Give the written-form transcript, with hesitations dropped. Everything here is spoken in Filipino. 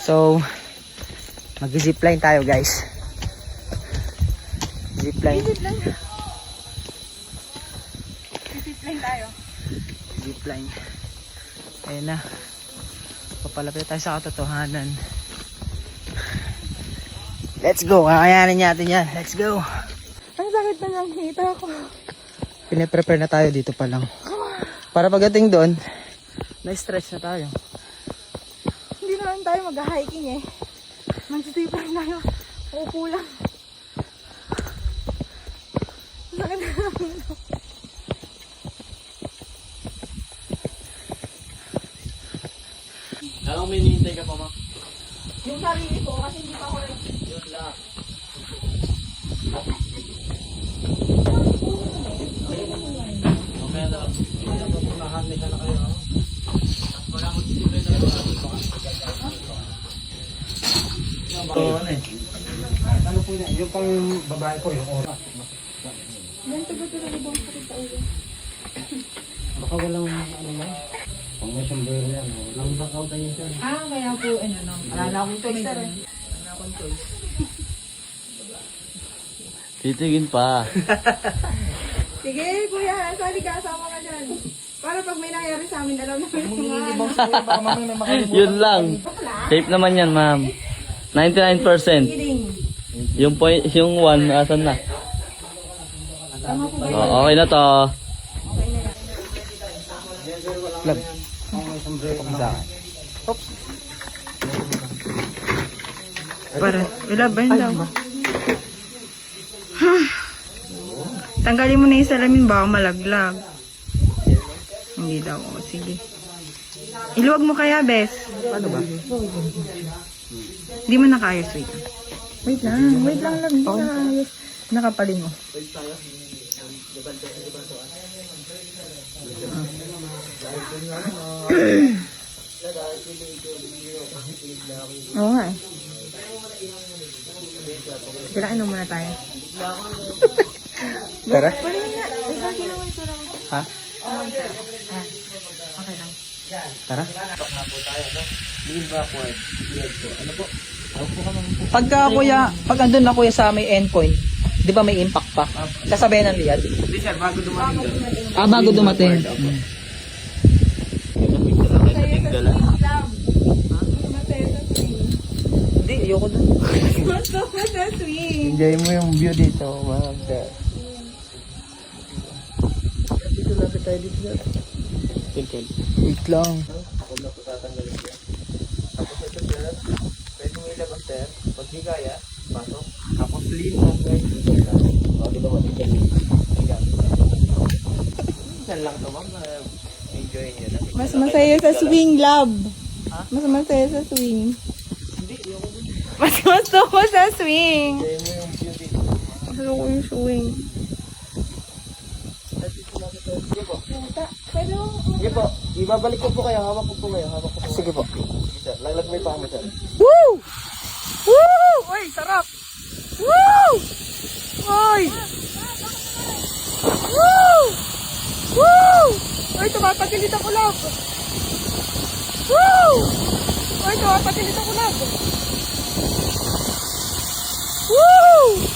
So, mag-zipline tayo guys. Zipline. Zipline tayo. Zipline. Ayun na. Papalapit tayo sa katotohanan. Let's go. Kakayanin natin yan. Let's go. Ang sakit na lang hita ko. Pine-prepare na tayo dito pa lang. Para pagdating doon, na-stretch na tayo. Hindi naman tayo mag-hiking eh. Magsisipin tayo. Upo lang. Ang sakit na lang hita. Alam may hinihintay ka pa, ma? Yung sarili ko kasi hindi pa ako Yun lang. Mamaya na lang. Punahan ka na kayo. Wala mo dito na Ano po yan? Yung pang babae ko, yung oras. ganito ba ito na ibang sakit sa ulo? Baka walang ano man. Pang may sombrero yan. Walang bakaw tayo dyan. Kaya po, no? Alala akong choice na rin. titigin pa. Sige, kuya, sali ka, asama ka dyan. Para pag may nangyari sa amin, alam namin yung mga Yun lang. Safe naman yan, ma'am. 99%. kidding. Yung point, yung 1, asan na? Oh, okay na to. Club. Pang may sombrero sa akin. Oops. Para, ilaban daw. Tanggalin mo na yung salamin, baka malaglag. Hindi daw, o sige. Iluwag mo kaya, bes. Paano ba? Hindi mo nakayos, wait lang. Wait lang lang, hindi nakayos. Nakapalin mo. Oo nga eh. Kailangan muna tayo. Tara. Ha? Okay lang. Tara. Pagka kuya, pag andun na kuya sa may endpoint, di ba may impact pa? Kasabay ng liad? Hindi sir, bago dumating doon. Ah, bago dumating. Hindi, ayoko dun. Gusto ko sa swing. Enjoy mo yung view dito. Dito lapit tayo dito sir. Wait lang. Tapos ito sir, pwede mo ilabas sir. Pag di kaya, pasok. Tapos lean mo guys. Bago dumating dyan. Yan lang to ma'am. Enjoy nyo na. Mas masaya sa swing, love. Mas masaya sa swing. Mas gusto ko sa swing. Enjoy mo yung view dito. Gusto ko yung swing. Sige po, ibabalik ko po kayo. Hawak ko po kayo. Hawak ko po. Sige po. Sir, laglag mo yung paa mo sir. Woo! Woo! Uy, sarap! Woo! Uy! Woo! Woo! Uy, tumatagilit ako, love! Woo! Uy, tumatagilit ako, love! Woo!